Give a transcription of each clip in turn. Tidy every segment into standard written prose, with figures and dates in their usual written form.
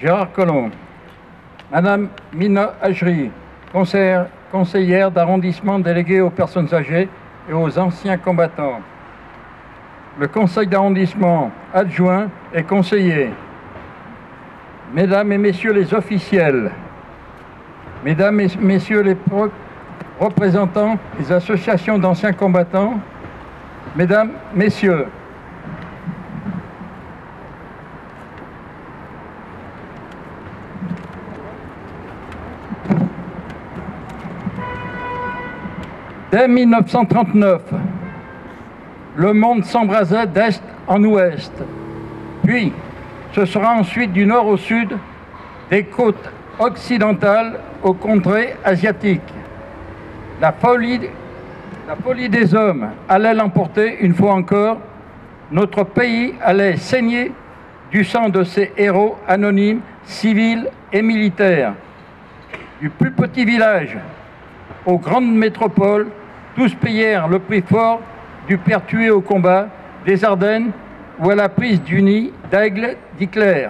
Gérard Collomb. Madame Mina Hajri, conseillère d'arrondissement déléguée aux personnes âgées et aux anciens combattants. Le conseil d'arrondissement adjoint et conseiller. Mesdames et messieurs les officiels, mesdames et messieurs les représentants des associations d'anciens combattants, mesdames, messieurs, dès 1939, le monde s'embrasait d'est en ouest, puis ce sera ensuite du nord au sud, des côtes occidentales aux contrées asiatiques. La folie des hommes allait l'emporter une fois encore. Notre pays allait saigner du sang de ses héros anonymes, civils et militaires. Du plus petit village aux grandes métropoles, tous payèrent le prix fort du père tué au combat, des Ardennes ou à la prise du nid d'Aigle d'Hitler.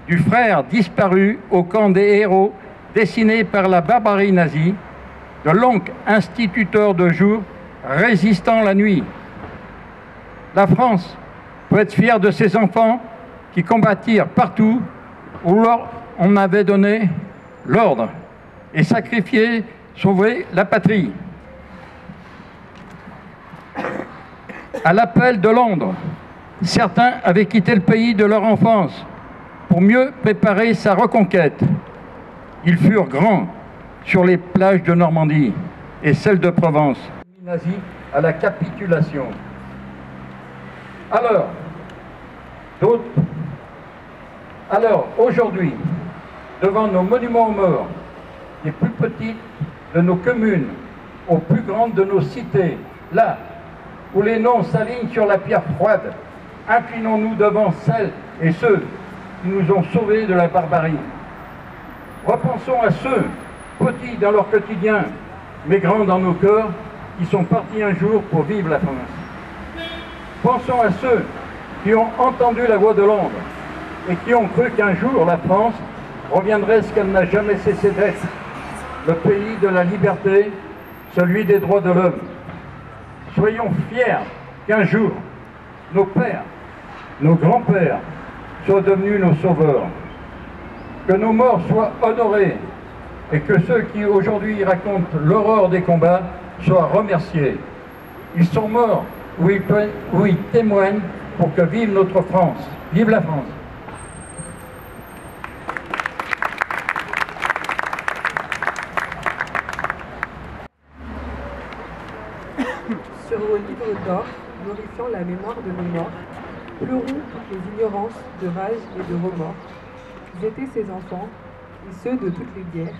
Du frère disparu au camp des héros dessinés par la barbarie nazie, de l'oncle instituteur de jour résistant la nuit. La France peut être fière de ses enfants qui combattirent partout où on avait donné l'ordre et sacrifié, sauvé la patrie. À l'appel de Londres, certains avaient quitté le pays de leur enfance pour mieux préparer sa reconquête. Ils furent grands sur les plages de Normandie et celles de Provence, nazis à la capitulation. Alors, aujourd'hui, devant nos monuments aux morts, des plus petites de nos communes aux plus grandes de nos cités, là où les noms s'alignent sur la pierre froide, inclinons-nous devant celles et ceux qui nous ont sauvés de la barbarie. Repensons à ceux, petits dans leur quotidien, mais grands dans nos cœurs, qui sont partis un jour pour vivre la France. Pensons à ceux qui ont entendu la voix de Londres et qui ont cru qu'un jour la France reviendrait ce qu'elle n'a jamais cessé d'être, le pays de la liberté, celui des droits de l'homme. Soyons fiers qu'un jour, nos pères, nos grands-pères soient devenus nos sauveurs. Que nos morts soient honorés et que ceux qui aujourd'hui racontent l'horreur des combats soient remerciés. Ils sont morts où ils témoignent pour que vive notre France. Vive la France! Sur vos livres d'or, glorifiant la mémoire de nos morts, pleurons toutes les ignorances de rage et de remords. Ils étaient ces enfants, et ceux de toutes les guerres,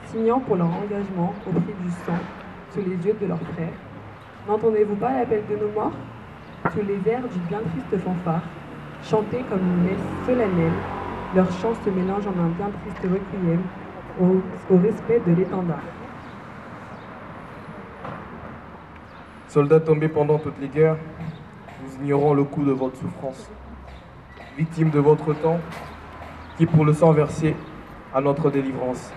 signant pour leur engagement au prix du sang, sous les yeux de leurs frères. N'entendez-vous pas l'appel de nos morts? Sous les airs d'une bien triste fanfare, chantés comme une messe solennelle, leur chant se mélange en un bien triste requiem au respect de l'étendard. Soldats tombés pendant toutes les guerres, nous ignorons le coût de votre souffrance. Victimes de votre temps, qui pour le sang versé à notre délivrance.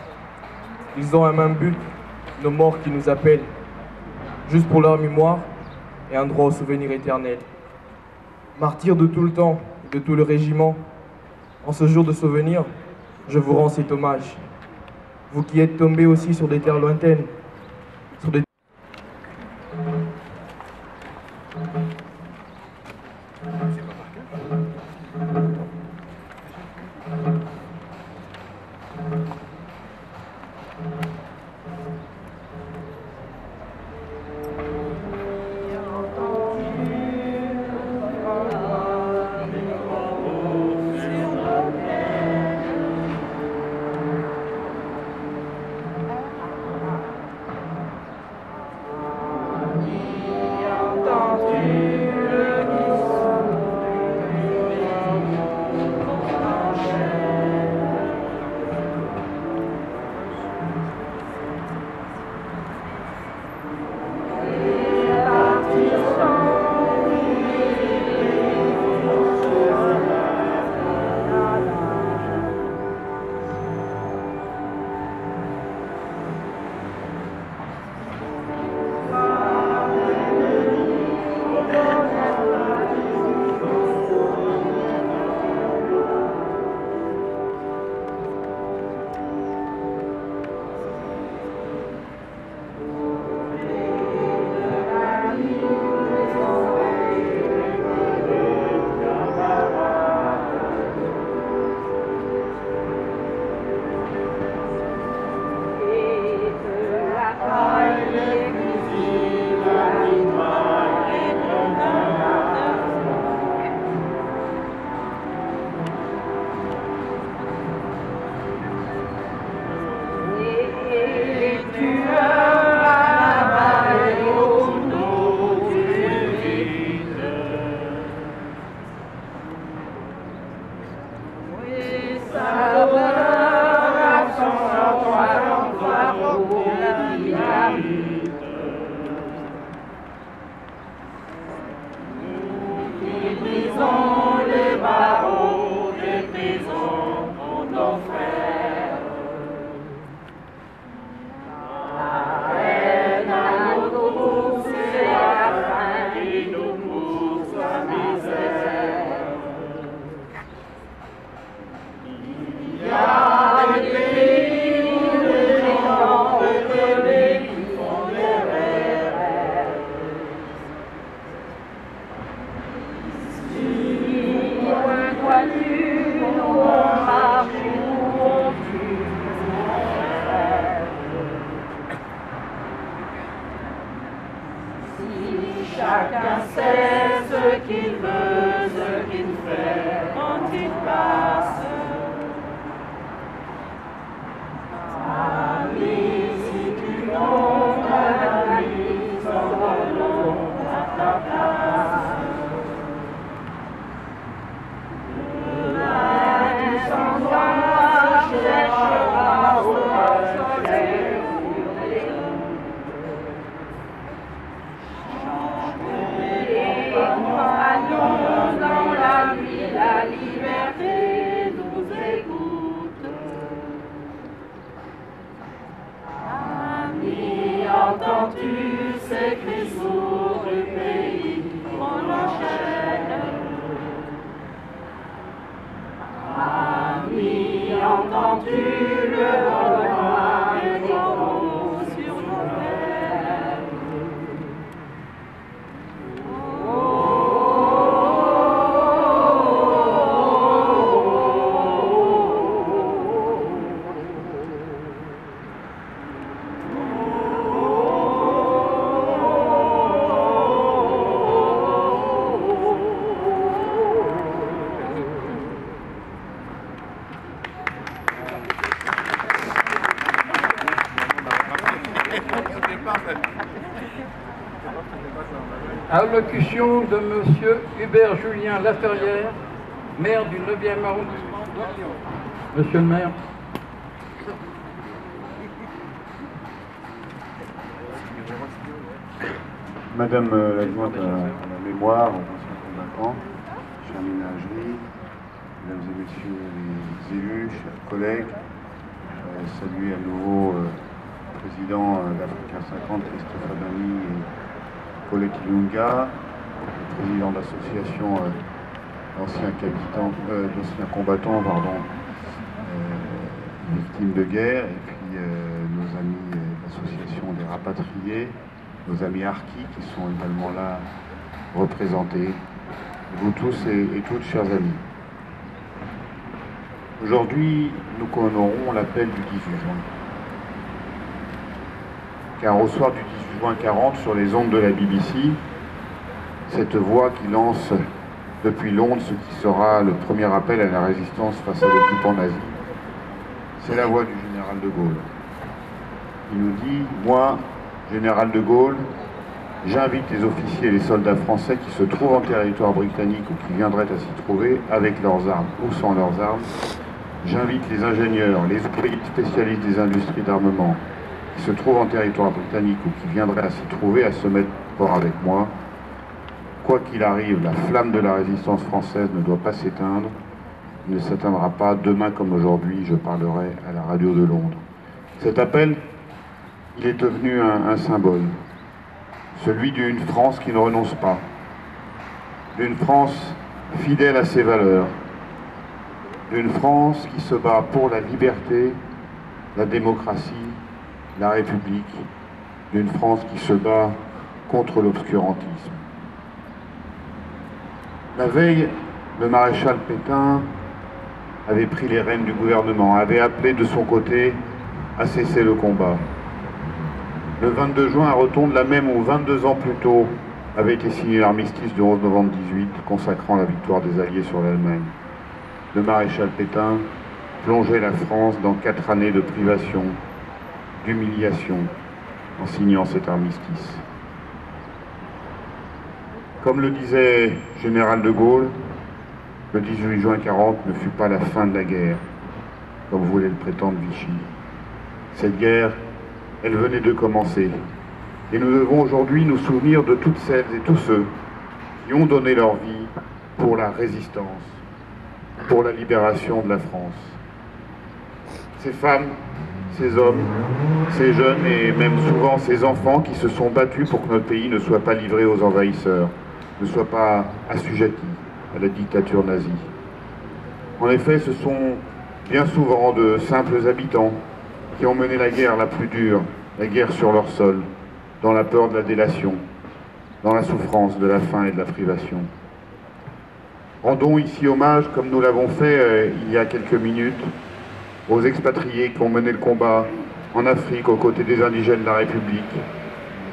Ils ont un même but, nos morts qui nous appellent, juste pour leur mémoire et un droit au souvenir éternel. Martyrs de tout le temps et de tout le régiment, en ce jour de souvenir, je vous rends cet hommage. Vous qui êtes tombés aussi sur des terres lointaines, sur des Chacun sait ce qu'il veut, ce qu'il fait quand il passe. Ami, si tu tombes la nuit, sors de l'ombre à ta place. Demain, tu s'en dois, cherchera au soleil. Allons dans la nuit, la liberté nous écoute. Ami, entends-tu ces cris sourds du pays qu'on enchaîne? Ami, entends-tu le loin des coraux sur nos lèvres? Allocution de M. Hubert Julien Laferrière, maire du 9e arrondissement d'Orléans. Monsieur le maire. Madame l'adjointe à la mémoire, aux anciens combattants, chère ménagerie, mesdames et messieurs les élus, chers collègues, saluer à nouveau le président d'Africa 50, Christophe Abani, et Colette Ilunga, le président de l'association d'anciens combattants, victimes de guerre, et puis nos amis de l'association des rapatriés, nos amis harkis qui sont également là représentés, vous tous et toutes, chers amis. Aujourd'hui, nous honorons l'appel du 18 juin. Car au soir du 18 juin 40, sur les ondes de la BBC, cette voix qui lance depuis Londres ce qui sera le premier appel à la résistance face à l'occupant nazi, c'est la voix du général de Gaulle. Il nous dit « Moi, général de Gaulle, j'invite les officiers et les soldats français qui se trouvent en territoire britannique ou qui viendraient à s'y trouver avec leurs armes ou sans leurs armes. J'invite les ingénieurs, les ouvriers spécialistes des industries d'armement qui se trouvent en territoire britannique ou qui viendraient à s'y trouver à se mettre fort avec moi. Quoi qu'il arrive, la flamme de la résistance française ne doit pas s'éteindre, ne s'éteindra pas. Demain comme aujourd'hui, je parlerai à la radio de Londres. » Cet appel, il est devenu un symbole, celui d'une France qui ne renonce pas, d'une France fidèle à ses valeurs, d'une France qui se bat pour la liberté, la démocratie, la République, d'une France qui se bat contre l'obscurantisme. La veille, le maréchal Pétain avait pris les rênes du gouvernement, avait appelé de son côté à cesser le combat. Le 22 juin, à Rotonde, la même où 22 ans plus tôt avait été signé l'armistice du 11 novembre 18, consacrant la victoire des Alliés sur l'Allemagne. Le maréchal Pétain plongeait la France dans 4 années de privation, d'humiliation, en signant cet armistice. Comme le disait général de Gaulle, le 18 juin 40 ne fut pas la fin de la guerre, comme voulait le prétendre Vichy. Cette guerre, elle venait de commencer. Et nous devons aujourd'hui nous souvenir de toutes celles et tous ceux qui ont donné leur vie pour la résistance, pour la libération de la France. Ces femmes, ces hommes, ces jeunes et même souvent ces enfants qui se sont battus pour que notre pays ne soit pas livré aux envahisseurs, ne soit pas assujetti à la dictature nazie. En effet, ce sont bien souvent de simples habitants qui ont mené la guerre la plus dure, la guerre sur leur sol, dans la peur de la délation, dans la souffrance de la faim et de la privation. Rendons ici hommage, comme nous l'avons fait il y a quelques minutes, aux expatriés qui ont mené le combat en Afrique aux côtés des indigènes de la République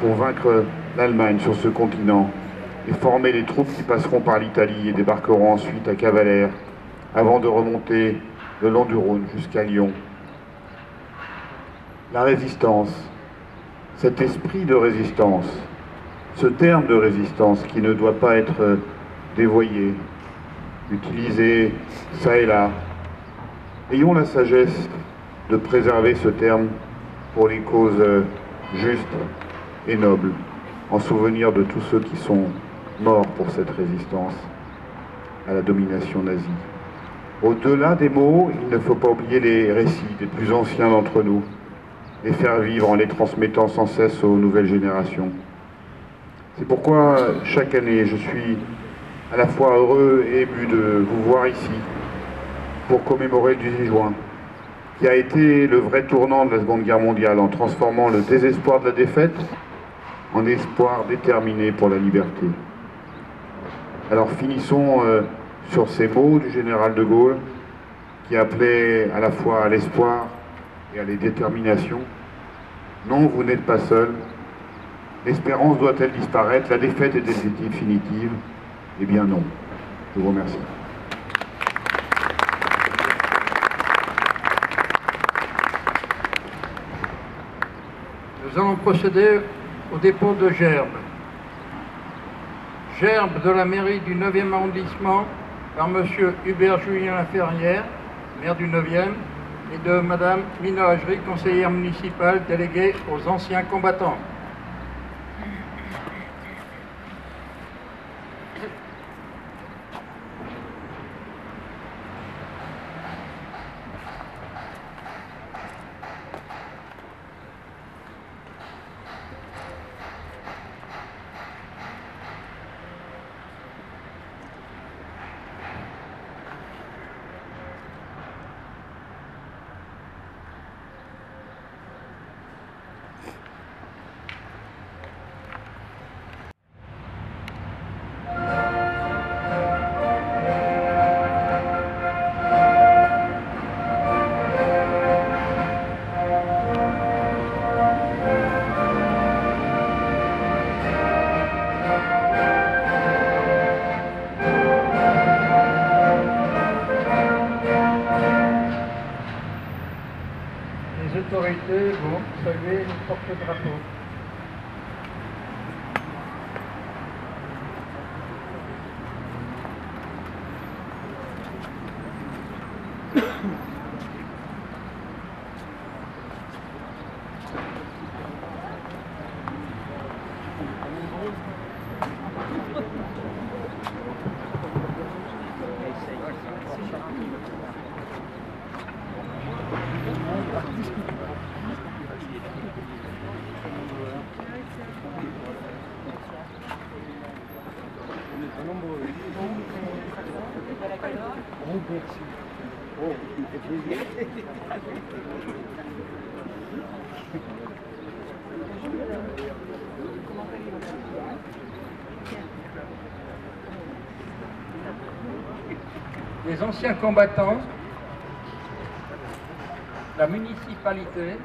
pour vaincre l'Allemagne sur ce continent et former les troupes qui passeront par l'Italie et débarqueront ensuite à Cavalère avant de remonter le long du Rhône jusqu'à Lyon. La résistance, cet esprit de résistance, ce terme de résistance qui ne doit pas être dévoyé, utilisé ça et là. Ayons la sagesse de préserver ce terme pour les causes justes et nobles, en souvenir de tous ceux qui sont morts pour cette résistance à la domination nazie. Au-delà des mots, il ne faut pas oublier les récits des plus anciens d'entre nous, les faire vivre en les transmettant sans cesse aux nouvelles générations. C'est pourquoi chaque année, je suis à la fois heureux et ému de vous voir ici pour commémorer le 18 juin, qui a été le vrai tournant de la Seconde Guerre mondiale en transformant le désespoir de la défaite en espoir déterminé pour la liberté. Alors finissons sur ces mots du général de Gaulle qui appelait à la fois à l'espoir et à la détermination. Non, vous n'êtes pas seul. L'espérance doit-elle disparaître? La défaite est-elle définitive? Eh bien non. Je vous remercie. Nous allons procéder au dépôt de gerbes. Gerbes de la mairie du 9e arrondissement par M. Hubert Julien Laferrière, maire du 9e, et de Mme Mina Hajri, conseillère municipale déléguée aux anciens combattants. Les autorités vont saluer le porte-drapeau. Les anciens combattants, la municipalité